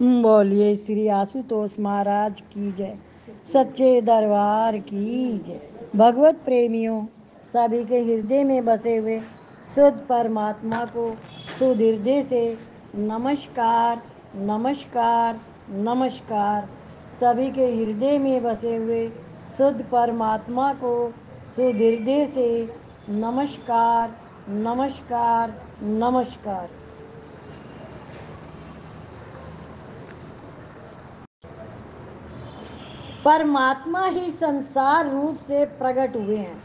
बोलिए श्री आशुतोष महाराज की जय, सच्चे दरबार की जय। भगवत प्रेमियों, सभी के हृदय में बसे हुए शुद्ध परमात्मा को शुद्ध हृदय से नमस्कार नमस्कार नमस्कार। सभी के हृदय में बसे हुए शुद्ध परमात्मा को शुद्ध हृदय से नमस्कार नमस्कार नमस्कार। परमात्मा ही संसार रूप से प्रकट हुए हैं।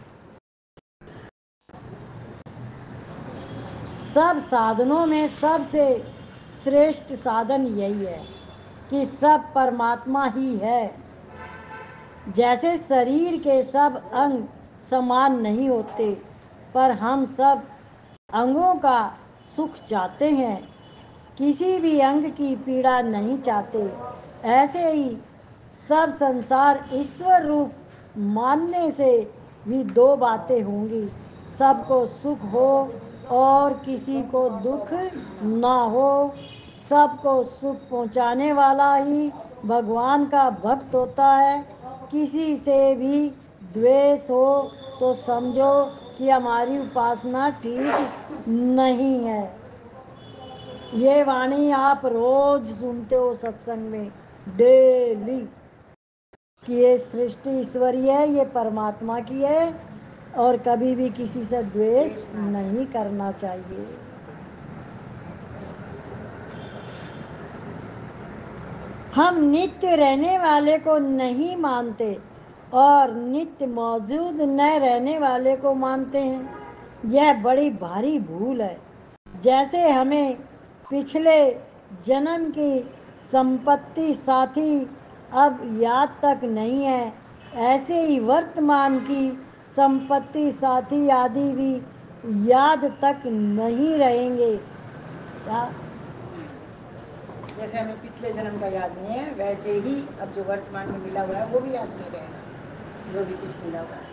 सब साधनों में सबसे श्रेष्ठ साधन यही है कि सब परमात्मा ही है। जैसे शरीर के सब अंग समान नहीं होते, पर हम सब अंगों का सुख चाहते हैं, किसी भी अंग की पीड़ा नहीं चाहते। ऐसे ही सब संसार ईश्वर रूप मानने से भी दो बातें होंगी, सबको सुख हो और किसी को दुख ना हो। सबको सुख पहुंचाने वाला ही भगवान का भक्त होता है। किसी से भी द्वेष हो तो समझो कि हमारी उपासना ठीक नहीं है। ये वाणी आप रोज सुनते हो सत्संग में डेली कि ये सृष्टि ईश्वरीय है, ये परमात्मा की है और कभी भी किसी से द्वेष नहीं करना चाहिए। हम नित्य रहने वाले को नहीं मानते और नित्य मौजूद न रहने वाले को मानते हैं। यह बड़ी भारी भूल है। जैसे हमें पिछले जन्म की संपत्ति साथी अब याद तक नहीं है, ऐसे ही वर्तमान की संपत्ति साथी आदि भी याद तक नहीं रहेंगे। जैसे हमें पिछले जन्म का याद नहीं है, वैसे ही अब जो वर्तमान में मिला हुआ है वो भी याद नहीं रहेगा, जो भी कुछ मिला हुआ है।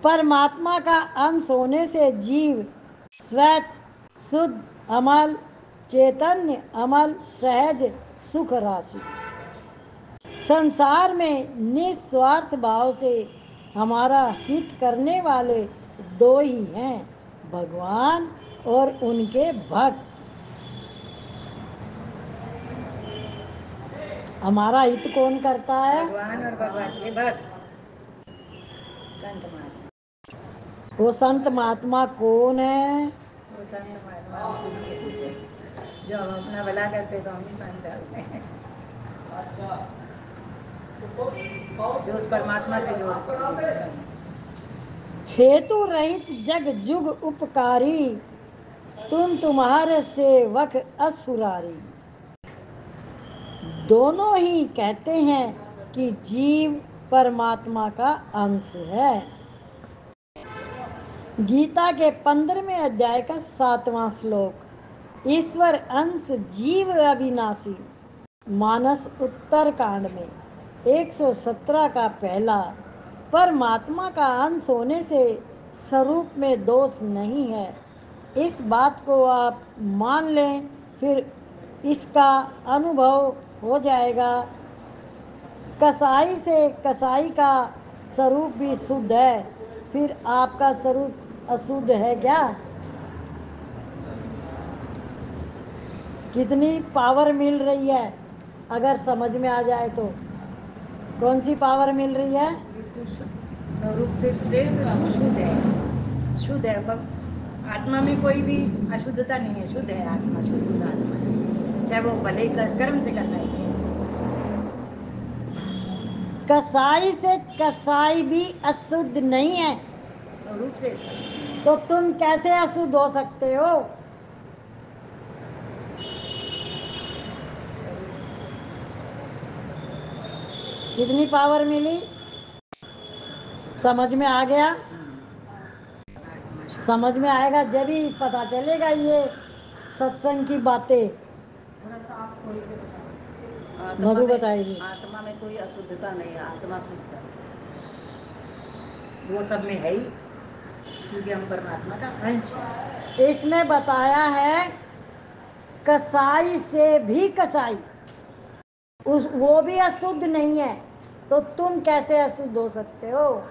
परमात्मा का अंश होने से जीव श्वेत शुद्ध अमल चैतन्य अमल सहज सुख राशि संसार में निस्वार्थ भाव से हमारा हित करने वाले दो ही हैं, भगवान और उनके भक्त। हमारा हित कौन करता है? भगवान और भगवान के भक्त, संत महात्मा। वो संत महात्मा कौन है? वो संत महात्मा जो हम अपना भला करते तो हम ही संत हैं। जो उस परमात्मा से जोड़ते हैं। हेतु रहित जग जुग उपकारी, तुम तुम्हारे सेवक असुरारी। दोनों ही कहते हैं कि जीव परमात्मा का अंश है। गीता के 15वें अध्याय का 7वां श्लोक, ईश्वर अंश जीव अविनाशी। मानस उत्तर कांड में 117 का पहला, परमात्मा का अंश होने से स्वरूप में दोष नहीं है। इस बात को आप मान लें, फिर इसका अनुभव हो जाएगा। कसाई से कसाई का स्वरूप भी शुद्ध है, फिर आपका स्वरूप अशुद्ध है क्या? कितनी पावर मिल रही है अगर समझ में आ जाए तो। कौन सी पावर मिल रही है? स्वरूप से शुद्ध है, शुद्ध है। आत्मा में कोई भी अशुद्धता नहीं है, शुद्ध है आत्मा, शुद्ध आत्मा है, चाहे वो भले कर्म से कसाई है। कसाई से कसाई भी अशुद्ध नहीं है, स्वरूप से स्पष्ट। तो तुम कैसे अशुद्ध हो सकते हो? कितनी पावर मिली? समझ में आ गया? समझ में आएगा जब ही पता चलेगा ये सत्संग की बातें। मधु बताएगी। आत्मा में कोई अशुद्धता नहीं है, आत्मा शुद्ध है, वो सब में है ही, क्योंकि हम परमात्मा का अंश है। इसमें बताया है कसाई से भी कसाई, वो भी अशुद्ध नहीं है, तो तुम कैसे अशुद्ध हो सकते हो?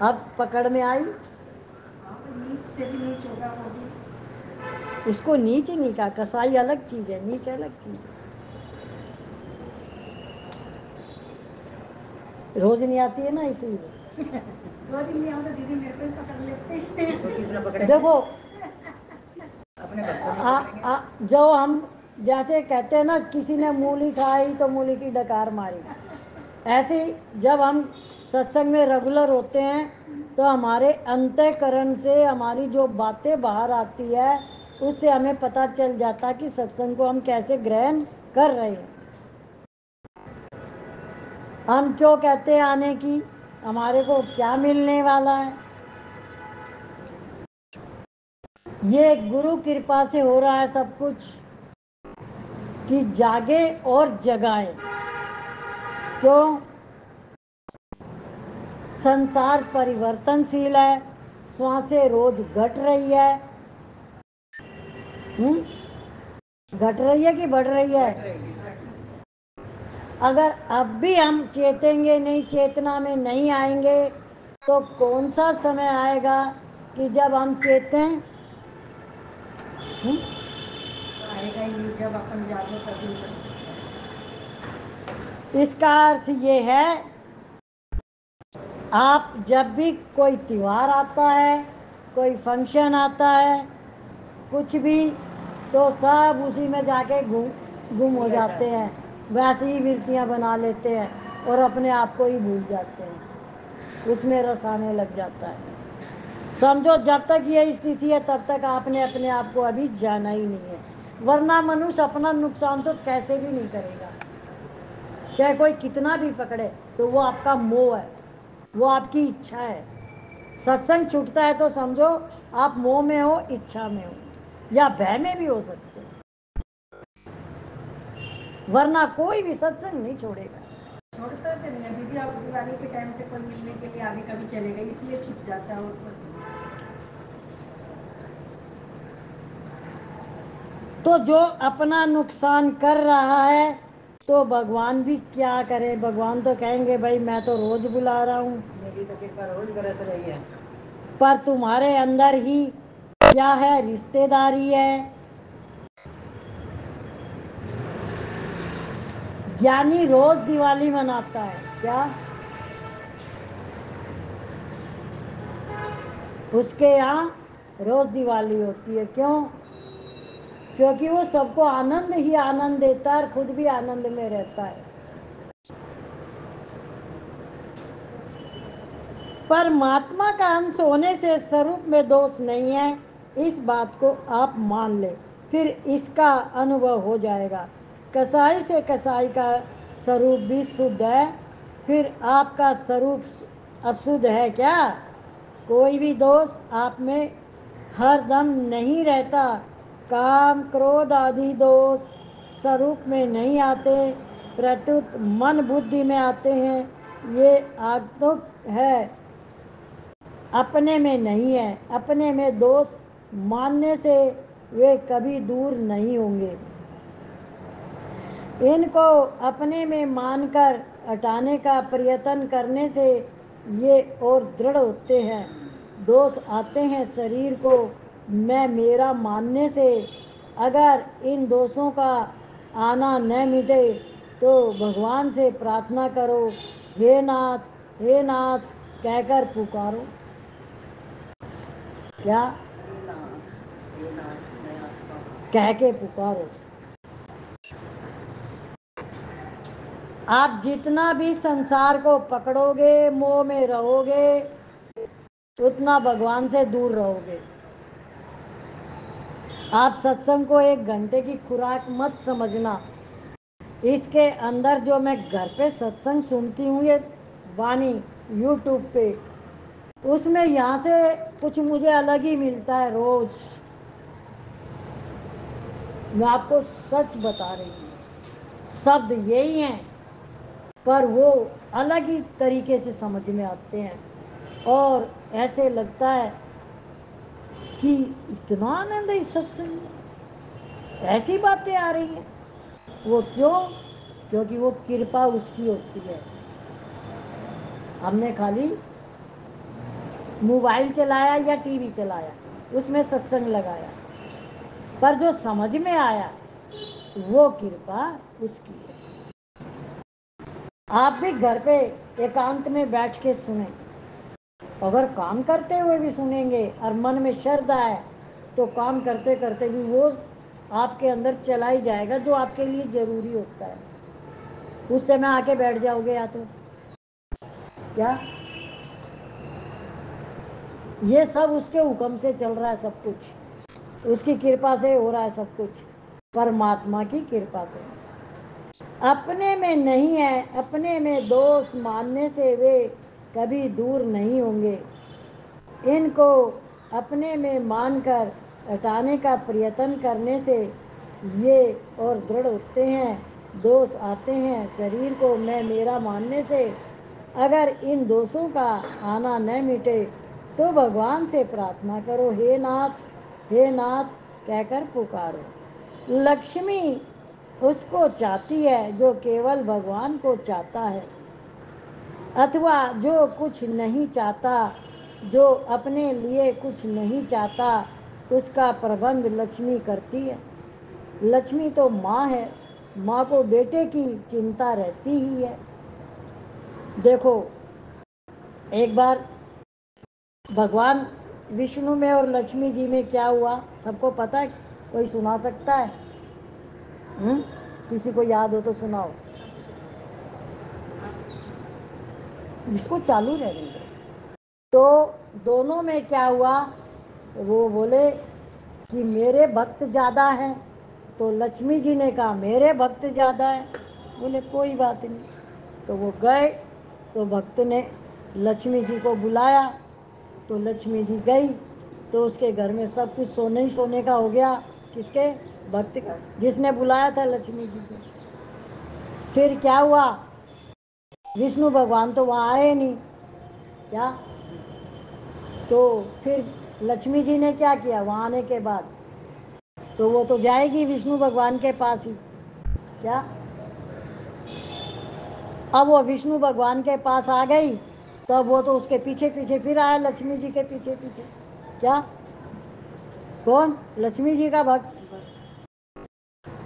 अब पकड़ में आई? नीच से भी नीच होगा वो भी। उसको नीच ही नहीं कहा, कसाई अलग चीज है, नीच अलग चीज है। रोज नहीं आती है ना, इसीलिए। दो दिन नहीं आऊँ तो दीदी मेरे को ही पकड़ लेते हैं। तो किसने पकड़े? देखो अपने भक्तों ने पकड़ेंगे। जो हम जैसे कहते हैं ना, किसी ने मूली खाई तो मूली की डकार मारी, ऐसे ही जब हम सत्संग में रेगुलर होते हैं तो हमारे अंतःकरण से हमारी जो बातें बाहर आती है, उससे हमें पता चल जाता कि सत्संग को हम कैसे ग्रहण कर रहे हैं। हम क्यों कहते हैं आने की, हमारे को क्या मिलने वाला है। ये गुरु कृपा से हो रहा है सब कुछ, कि जागे और जगाए। क्यों? संसार परिवर्तनशील है, श्वासें रोज घट रही है। घट रही है कि बढ़ रही है? अगर अब भी हम चेतेंगे नहीं, चेतना में नहीं आएंगे, तो कौन सा समय आएगा कि जब हम चेतें? आएगा ही नहीं, जब अपन जागो तभी कर सकते। इसका अर्थ ये है, आप जब भी कोई त्योहार आता है, कोई फंक्शन आता है, कुछ भी, तो सब उसी में जाके गुम हो जाते हैं, वैसे ही वृत्तियां बना लेते हैं और अपने आप को ही भूल जाते हैं, उसमें रस आने लग जाता है। समझो, जब तक ये स्थिति है तब तक आपने अपने आप को अभी जाना ही नहीं है, वरना मनुष्य अपना नुकसान तो कैसे भी नहीं करेगा, चाहे कोई कितना भी पकड़े, तो वो आपका मोह है, वो आपकी इच्छा है। सत्संग छूटता है तो समझो आप मोह में हो, इच्छा में हो, या भय में भी हो सकते हो, वरना कोई भी सत्संग नहीं छोड़ेगा। छोड़ता तो नहीं है दीदी, आप दिवाली के टाइम पे कोई मिलने के लिए आगे कभी चलेगा, इसलिए छुप जाता है। और तो जो अपना नुकसान कर रहा है, तो भगवान भी क्या करे? भगवान तो कहेंगे भाई मैं तो रोज बुला रहा हूँ, मेरी तो कृपा रोज बरस रही है। पर तुम्हारे अंदर ही क्या है? रिश्तेदारी है। ज्ञानी रोज दिवाली मनाता है क्या? उसके यहाँ रोज दिवाली होती है। क्यों? क्योंकि वो सबको आनंद ही आनंद देता है और खुद भी आनंद में रहता है। परमात्मा का अंश होने से स्वरूप में दोष नहीं है, इस बात को आप मान ले, फिर इसका अनुभव हो जाएगा। कसाई से कसाई का स्वरूप भी शुद्ध है, फिर आपका स्वरूप अशुद्ध है क्या? कोई भी दोष आप में हर दम नहीं रहता। काम क्रोध आदि दोष स्वरूप में नहीं आते, प्रत्युत मन बुद्धि में आते हैं। ये आगतुक है, अपने में नहीं है। अपने में दोष मानने से वे कभी दूर नहीं होंगे। इनको अपने में मानकर हटाने का प्रयत्न करने से ये और दृढ़ होते हैं। दोष आते हैं शरीर को मैं मेरा मानने से। अगर इन दोषों का आना न मिटे तो भगवान से प्रार्थना करो, हे नाथ कहकर पुकारो। क्या? कह के पुकारो। आप जितना भी संसार को पकड़ोगे, मोह में रहोगे, उतना भगवान से दूर रहोगे। आप सत्संग को 1 घंटे की खुराक मत समझना। इसके अंदर जो मैं घर पे सत्संग सुनती हूँ, ये वाणी यूट्यूब पे, उसमें यहाँ से कुछ मुझे अलग ही मिलता है रोज। मैं आपको सच बता रही हूँ, शब्द यही हैं, पर वो अलग ही तरीके से समझ में आते हैं और ऐसे लगता है कि इतना आनंद है इस सत्संग में, ऐसी बातें आ रही हैं। वो क्यों? क्योंकि वो कृपा उसकी होती है। हमने खाली मोबाइल चलाया या टीवी चलाया, उसमें सत्संग लगाया, पर जो समझ में आया वो कृपा उसकी है। आप भी घर पे एकांत में बैठ के सुने, अगर काम करते हुए भी सुनेंगे और मन में श्रद्धा है तो काम करते करते भी वो आपके अंदर चला ही जाएगा जो आपके लिए जरूरी होता है। उस समय आके बैठ जाओगे या तो क्या? ये सब उसके हुक्म से चल रहा है, सब कुछ उसकी कृपा से हो रहा है, सब कुछ परमात्मा की कृपा से। अपने में नहीं है, अपने में दोष मानने से वे कभी दूर नहीं होंगे। इनको अपने में मानकर हटाने का प्रयत्न करने से ये और दृढ़ होते हैं, दोष आते हैं। शरीर को मैं मेरा मानने से अगर इन दोषों का आना न मिटे तो भगवान से प्रार्थना करो, हे नाथ हे नाथ कहकर पुकारो। लक्ष्मी उसको चाहती है जो केवल भगवान को चाहता है, अथवा जो कुछ नहीं चाहता, जो अपने लिए कुछ नहीं चाहता, उसका प्रबंध लक्ष्मी करती है। लक्ष्मी तो माँ है, माँ को बेटे की चिंता रहती ही है। देखो, एक बार भगवान विष्णु में और लक्ष्मी जी में क्या हुआ, सबको पता है? कोई सुना सकता है? किसी को याद हो तो सुनाओ। इसको चालू रहने दो। तो दोनों में क्या हुआ? वो बोले कि मेरे भक्त ज़्यादा हैं, तो लक्ष्मी जी ने कहा मेरे भक्त ज़्यादा हैं। बोले कोई बात नहीं। तो वो गए, तो भक्त ने लक्ष्मी जी को बुलाया, तो लक्ष्मी जी गई, तो उसके घर में सब कुछ सोने ही सोने का हो गया। किसके? भक्त का, जिसने बुलाया था लक्ष्मी जी को। फिर क्या हुआ? विष्णु भगवान तो वहाँ आए नहीं, क्या? तो फिर लक्ष्मी जी ने क्या किया वहाँ आने के बाद? तो वो तो जाएगी विष्णु भगवान के पास ही, क्या? अब वो विष्णु भगवान के पास आ गई, तब वो तो उसके पीछे पीछे फिर आया, लक्ष्मी जी के पीछे पीछे। क्या? कौन? लक्ष्मी जी का भक्त।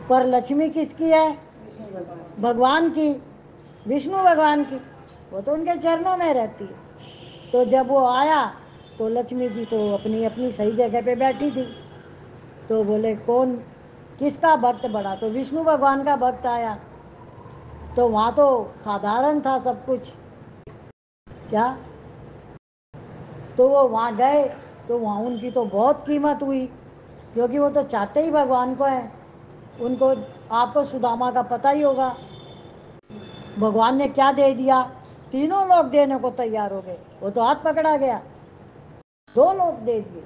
पर लक्ष्मी किसकी है? भगवान की, विष्णु भगवान की। वो तो उनके चरणों में रहती है। तो जब वो आया तो लक्ष्मी जी तो अपनी अपनी सही जगह पे बैठी थी। तो बोले कौन, किसका भक्त बड़ा? तो विष्णु भगवान का भक्त आया। तो वहाँ तो साधारण था सब कुछ, क्या? तो वो वहाँ गए, तो वहाँ उनकी तो बहुत कीमत हुई, क्योंकि वो तो चाहते ही भगवान को हैं। उनको, आपको सुदामा का पता ही होगा, भगवान ने क्या दे दिया, तीनों लोग देने को तैयार हो गए, वो तो हाथ पकड़ा गया, दो लोग दे दिए।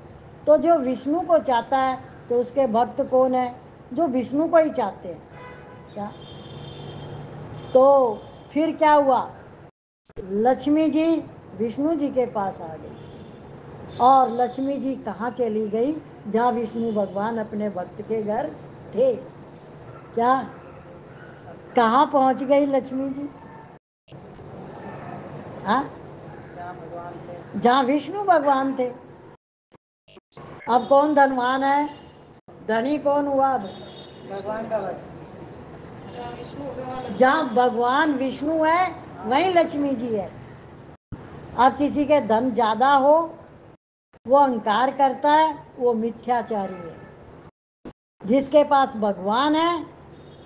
तो जो विष्णु को चाहता है तो उसके भक्त कौन है? जो विष्णु को ही चाहते हैं, क्या? तो फिर क्या हुआ? लक्ष्मी जी विष्णु जी के पास आ गई, और लक्ष्मी जी कहाँ चली गई? जहाँ विष्णु भगवान अपने भक्त के घर थे, क्या? कहाँ पहुँच गई लक्ष्मी जी? हाँ, जहाँ विष्णु भगवान थे। अब कौन धनवान है? धनी कौन हुआ? अब भगवान का भक्त। जहाँ भगवान विष्णु है वहीं लक्ष्मी जी है। अब किसी के धन ज्यादा हो, वो अहंकार करता है, वो मिथ्याचारी है। जिसके पास भगवान है,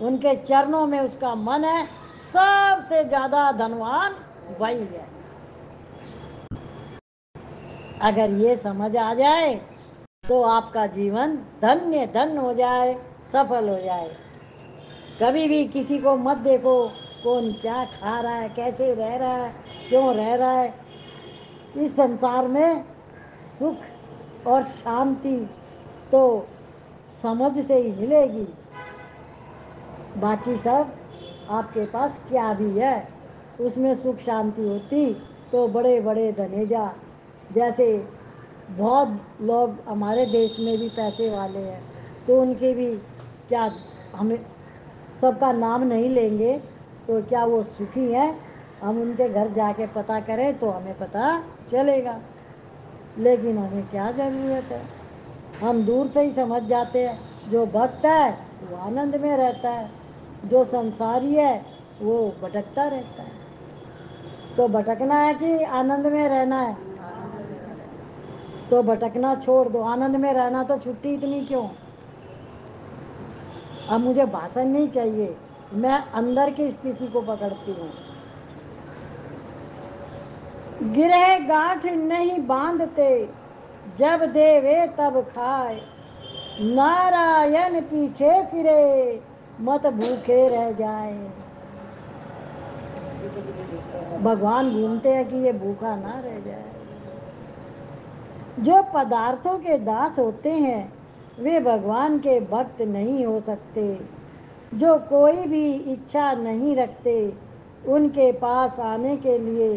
उनके चरणों में उसका मन है, सबसे ज्यादा धनवान वही है। अगर ये समझ आ जाए तो आपका जीवन धन्य धन्य हो जाए, सफल हो जाए। कभी भी किसी को मत देखो कौन क्या खा रहा है, कैसे रह रहा है, क्यों रह रहा है। इस संसार में सुख और शांति तो समझ से ही मिलेगी, बाकी सब आपके पास क्या भी है। उसमें सुख शांति होती तो बड़े बड़े धनेजा, जैसे बहुत लोग हमारे देश में भी पैसे वाले हैं, तो उनके भी क्या, हमें सबका नाम नहीं लेंगे, तो क्या वो सुखी हैं? हम उनके घर जाके पता करें तो हमें पता चलेगा। लेकिन हमें क्या ज़रूरत है, हम दूर से ही समझ जाते हैं। जो भक्त है वो आनंद में रहता है, जो संसारी है वो भटकता रहता है। तो भटकना है कि आनंद में रहना है? तो भटकना छोड़ दो, आनंद में रहना। तो छुट्टी इतनी क्यों? अब मुझे भाषण नहीं चाहिए, मैं अंदर की स्थिति को पकड़ती हूँ। गिरह गांठ नहीं बांधते, जब देवे तब खाए। नारायण पीछे फिरे, मत भूखे रह जाए। पीछे पीछे देखते हैं भगवान घूमते हैं कि ये भूखा ना रह जाए। जो पदार्थों के दास होते हैं वे भगवान के भक्त नहीं हो सकते। जो कोई भी इच्छा नहीं रखते उनके पास आने के लिए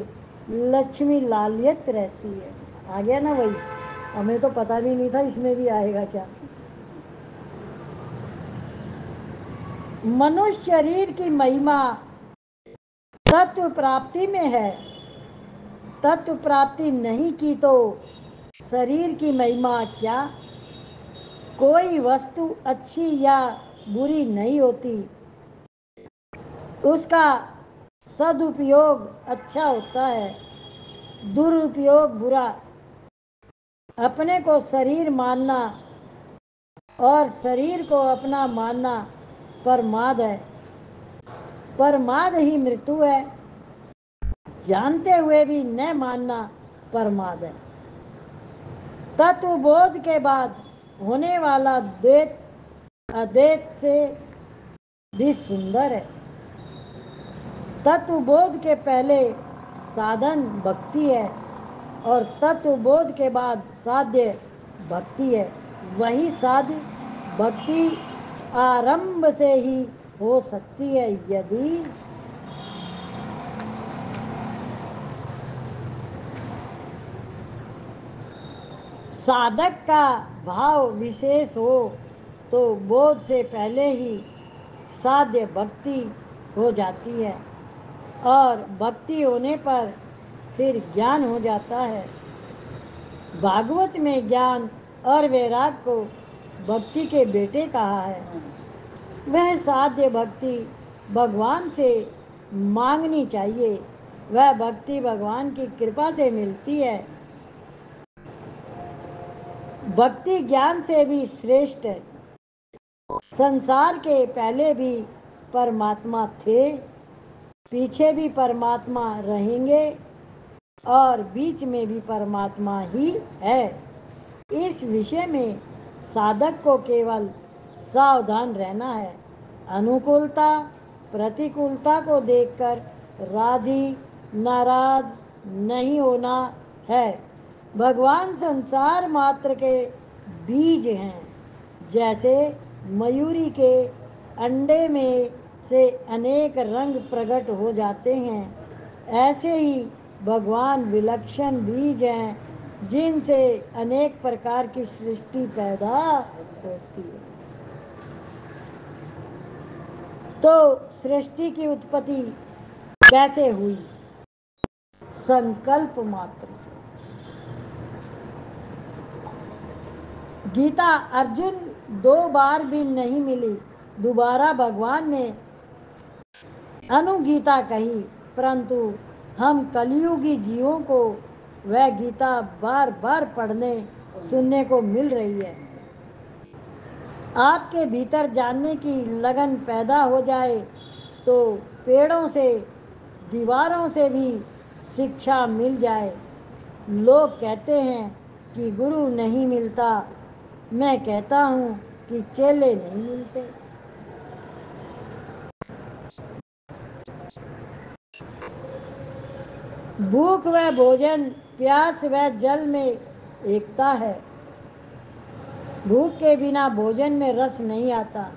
लक्ष्मी लालियत रहती है। आ गया ना वही, हमें तो पता भी नहीं था इसमें भी आएगा क्या। मनुष्य शरीर की महिमा तत्व प्राप्ति में है। तत्व प्राप्ति नहीं की तो शरीर की महिमा क्या। कोई वस्तु अच्छी या बुरी नहीं होती, उसका सदुपयोग अच्छा होता है, दुरुपयोग बुरा। अपने को शरीर मानना और शरीर को अपना मानना प्रमाद है। प्रमाद ही मृत्यु है, जानते हुए भी न मानना प्रमाद है। तत्वबोध के बाद होने वाला द्वैत अद्वैत से भी सुंदर है। तत्वबोध के पहले साधन भक्ति है और तत्वबोध के बाद साध्य भक्ति है। वही साध्य भक्ति आरंभ से ही हो सकती है यदि साधक का भाव विशेष हो। तो बोध से पहले ही साध्य भक्ति हो जाती है और भक्ति होने पर फिर ज्ञान हो जाता है। भागवत में ज्ञान और वैराग को भक्ति के बेटे कहा है। वह साध्य भक्ति भगवान से मांगनी चाहिए, वह भक्ति भगवान की कृपा से मिलती है। भक्ति ज्ञान से भी श्रेष्ठ है। संसार के पहले भी परमात्मा थे, पीछे भी परमात्मा रहेंगे और बीच में भी परमात्मा ही है। इस विषय में साधक को केवल सावधान रहना है। अनुकूलता प्रतिकूलता को देखकर राजी नाराज नहीं होना है। भगवान संसार मात्र के बीज हैं। जैसे मयूरी के अंडे में से अनेक रंग प्रकट हो जाते हैं, ऐसे ही भगवान विलक्षण बीज हैं जिनसे अनेक प्रकार की सृष्टि पैदा होती है। तो सृष्टि की उत्पत्ति कैसे हुई? संकल्प मात्र से। गीता अर्जुन 2 बार भी नहीं मिली, दोबारा भगवान ने अनुगीता कही, परंतु हम कलियुगी जीवों को वह गीता बार बार पढ़ने सुनने को मिल रही है। आपके भीतर जानने की लगन पैदा हो जाए तो पेड़ों से दीवारों से भी शिक्षा मिल जाए। लोग कहते हैं कि गुरु नहीं मिलता, मैं कहता हूँ कि चेले नहीं मिलते। भूख व भोजन प्यास व जल में एकता है। भूख के बिना भोजन में रस नहीं आता।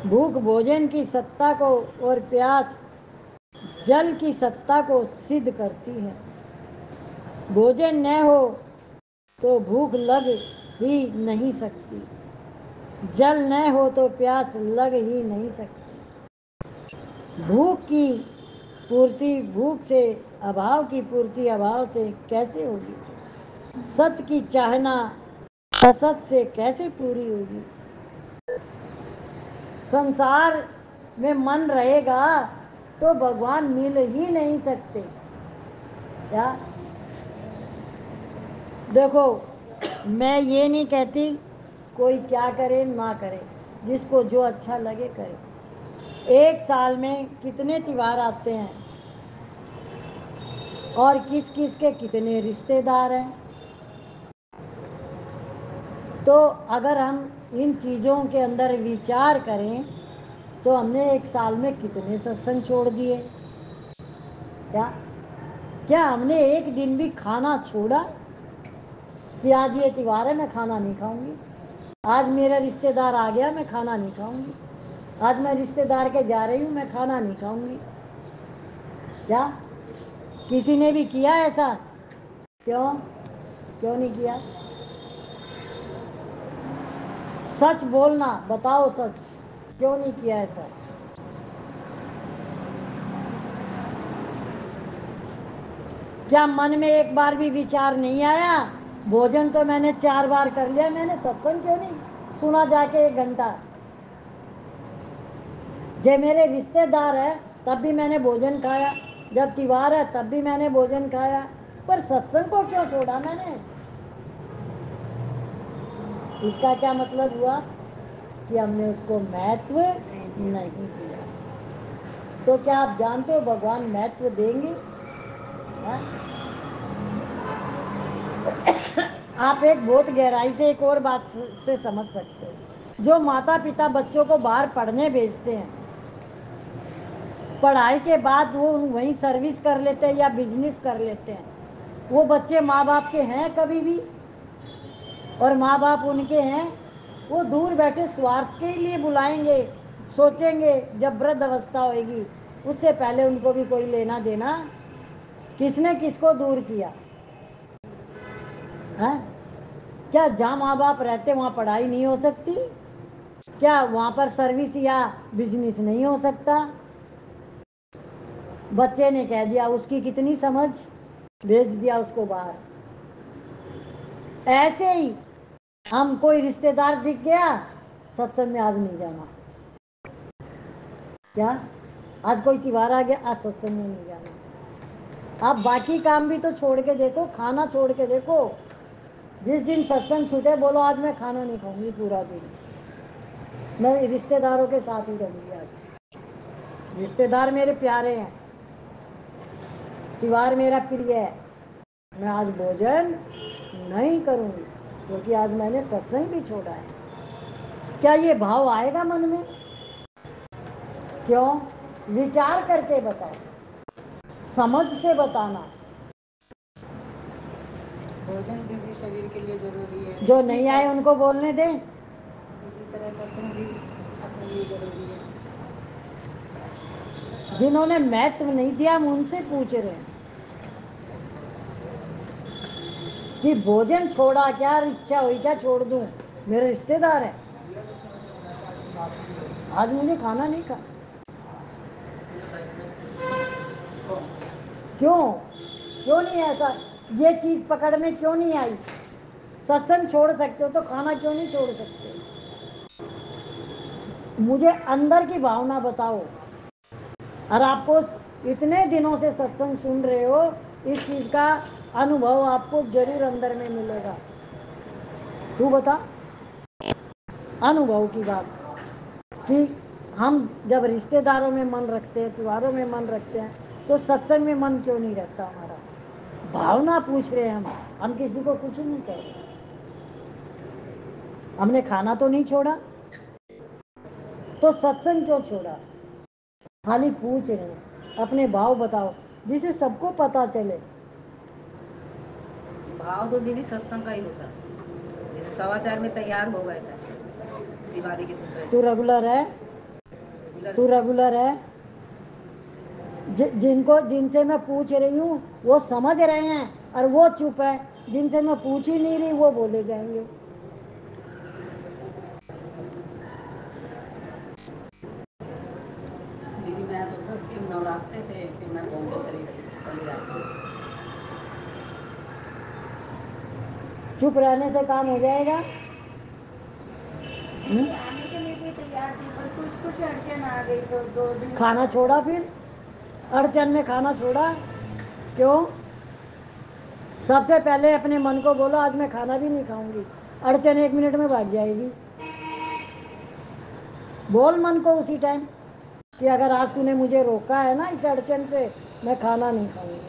भूख भोजन की सत्ता को और प्यास जल की सत्ता को सिद्ध करती है। भोजन न हो तो भूख लग ही नहीं सकती, जल न हो तो प्यास लग ही नहीं सकती। भूख से अभाव की पूर्ति अभाव से कैसे होगी? सत की चाहना असत से कैसे पूरी होगी? संसार में मन रहेगा तो भगवान मिल ही नहीं सकते। क्या? देखो, मैं ये नहीं कहती कोई क्या करे ना करे, जिसको जो अच्छा लगे करे। एक साल में कितने त्योहार आते हैं और किस किस के कितने रिश्तेदार हैं। तो अगर हम इन चीज़ों के अंदर विचार करें तो हमने एक साल में कितने सत्संग छोड़ दिए। क्या क्या हमने एक दिन भी खाना छोड़ा कि आज ये त्योहार है मैं खाना नहीं खाऊंगी, आज मेरा रिश्तेदार आ गया मैं खाना नहीं खाऊंगी, आज मैं रिश्तेदार के जा रही हूँ मैं खाना नहीं खाऊंगी? क्या किसी ने भी किया ऐसा? क्यों क्यों नहीं किया? सच बोलना, बताओ सच, क्यों नहीं किया ऐसा? क्या मन में एक बार भी विचार नहीं आया भोजन तो मैंने 4 बार कर लिया, मैंने सत्संग क्यों नहीं सुना जाके 1 घंटा? जब मेरे रिश्तेदार है तब भी मैंने भोजन खाया, जब त्योहार है तब भी मैंने भोजन खाया, पर सत्संग को क्यों छोड़ा मैंने? इसका क्या मतलब हुआ कि हमने उसको महत्व नहीं दिया। तो क्या आप जानते हो भगवान महत्व देंगे? हाँ? आप एक बहुत गहराई से एक और बात से समझ सकते हो। जो माता पिता बच्चों को बाहर पढ़ने भेजते हैं, पढ़ाई के बाद वो वहीं सर्विस कर लेते हैं या बिजनेस कर लेते हैं, वो बच्चे माँ बाप के हैं कभी भी? और माँ बाप उनके हैं? वो दूर बैठे स्वार्थ के लिए बुलाएंगे, सोचेंगे जब वृद्ध अवस्था होगी उससे पहले उनको भी कोई लेना देना। किसने किसको दूर किया है? क्या जहाँ माँ बाप रहते वहाँ पढ़ाई नहीं हो सकती? क्या वहाँ पर सर्विस या बिजनेस नहीं हो सकता? बच्चे ने कह दिया, उसकी कितनी समझ, भेज दिया उसको बाहर। ऐसे ही हम कोई रिश्तेदार दिख गया, सत्संग में आज नहीं जाना। क्या आज कोई त्योहार आ गया, आज सत्संग में नहीं जाना। आप बाकी काम भी तो छोड़ के देखो, खाना छोड़ के देखो। जिस दिन सत्संग छूटे बोलो आज मैं खाना नहीं खाऊंगी पूरा दिन, मैं रिश्तेदारों के साथ ही रहूंगी। आज रिश्तेदार मेरे प्यारे हैं, त्योहार मेरा प्रिय है, मैं आज भोजन नहीं करूंगी क्योंकि आज मैंने सत्संग भी छोड़ा है। क्या ये भाव आएगा मन में? क्यों? विचार करके बताओ, समझ से बताना। भोजन भी शरीर के लिए जरूरी है, जो नहीं आए उनको बोलने दें। इसी तरह सत्संग भी अपने लिए जरूरी है। जिन्होंने महत्व नहीं दिया हम उनसे पूछ रहे हैं कि भोजन छोड़ा, क्या इच्छा हुई क्या छोड़ दूं, मेरे रिश्तेदार है आज मुझे खाना नहीं खा। क्यों क्यों नहीं ऐसा? ये चीज पकड़ में क्यों नहीं आई? सत्संग छोड़ सकते हो तो खाना क्यों नहीं छोड़ सकते? मुझे अंदर की भावना बताओ। और आपको इतने दिनों से सत्संग सुन रहे हो, इस चीज का अनुभव आपको जरूर अंदर में मिलेगा। तू बता, अनुभव की बात कि हम जब रिश्तेदारों में मन रखते हैं, त्योहारों में मन रखते हैं, तो सत्संग में मन क्यों नहीं रहता हमारा? भावना पूछ रहे हैं हम किसी को कुछ नहीं कह रहे। हमने खाना तो नहीं छोड़ा, तो सत्संग क्यों छोड़ा? खाली पूछ रहे हैं, अपने भाव बताओ जिसे सबको पता चले। भाव तो दीदी सत्संग का ही होता है, जैसे 4:15 में तैयार हो गए थे दिवाली के दूसरे तू रेगुलर है? तू रेगुलर है? जिनको जिनसे मैं पूछ रही हूँ वो समझ रहे हैं और वो चुप है, जिनसे मैं पूछ ही नहीं रही वो बोले जाएंगे। दीदी मैं तो 10 दिन नवरात्रे थे, फिर मैं बॉम्बे चली गई पहली रात। चुप रहने से काम हो जाएगा? आने के लिए भी तैयार थी, पर कुछ कुछ अड़चन आ गई तो 2 दिन खाना छोड़ा, फिर अड़चन में खाना छोड़ा क्यों? सबसे पहले अपने मन को बोलो आज मैं खाना भी नहीं खाऊंगी, अड़चन 1 मिनट में भाग जाएगी। बोल मन को उसी टाइम कि अगर आज तूने मुझे रोका है ना इस अड़चन से, मैं खाना नहीं खाऊंगी।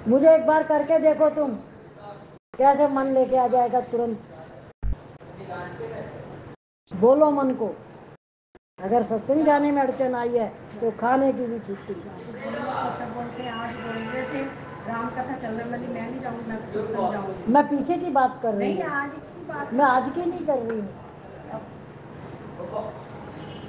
मुझे एक बार करके देखो तुम, कैसे मन लेके आ जाएगा तुरंत। बोलो मन को, अगर सत्संग जाने में अड़चन आई है तो खाने की भी छुट्टी। बोलते आज बोल रहे थे राम कथा चलने वाली, मैं नहीं जाऊंगी, मैं तो सत्संग जाऊंगी। मैं पीछे की बात कर रही नहीं हूँ, आज की बात, मैं आज की नहीं कर रही हूँ।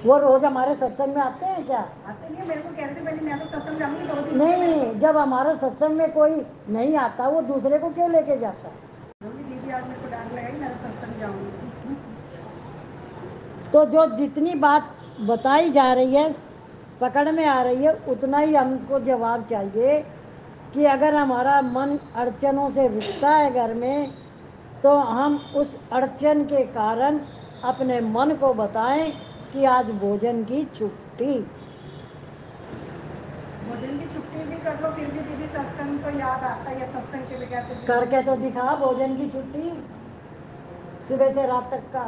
वो रोज हमारे सत्संग में आते हैं क्या? आते नहीं, मेरे को कह रहे थे पहले मैं तो सत्संग जाऊंगी 2 दिन। नहीं, जब हमारे सत्संग में कोई नहीं आता वो दूसरे को क्यों लेके जाता है? दीदी आज मेरे को डांट लगाई, मैं तो सत्संग जाऊंगी। तो जो जितनी बात बताई जा रही है, पकड़ में आ रही है, उतना ही हमको जवाब चाहिए कि अगर हमारा मन अड़चनों से रुकता है घर में, तो हम उस अड़चन के कारण अपने मन को बताएं कि आज भोजन की छुट्टी। भोजन की छुट्टी भी कर लो, फिर भी दीदी सत्संग तो याद आता है, सत्संग के बगैर तो करके तो दिखा भोजन की छुट्टी सुबह से रात तक का।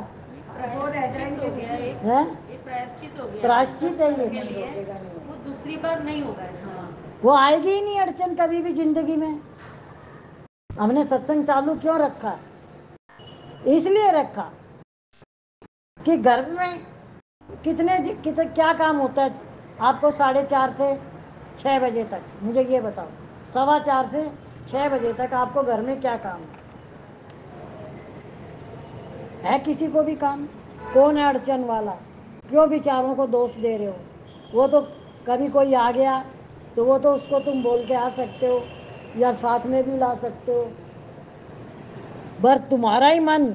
वो रह जाएंगे है। है प्रायश्चित हो गया प्रायश्चित है ये। के लिए, वो दूसरी बार नहीं होगा ऐसा। वो आएगी ही नहीं अड़चन कभी भी जिंदगी में। हमने सत्संग चालू क्यों रखा? इसलिए रखा कि घर में कितने क्या काम होता है आपको 4:30 से 6 बजे तक, मुझे ये बताओ, 4:15 से 6 बजे तक आपको घर में क्या काम है किसी को भी काम? कौन है अड़चन वाला? क्यों बेचारों को दोष दे रहे हो? वो तो कभी कोई आ गया तो वो तो उसको तुम बोल के आ सकते हो या साथ में भी ला सकते हो, पर तुम्हारा ही मन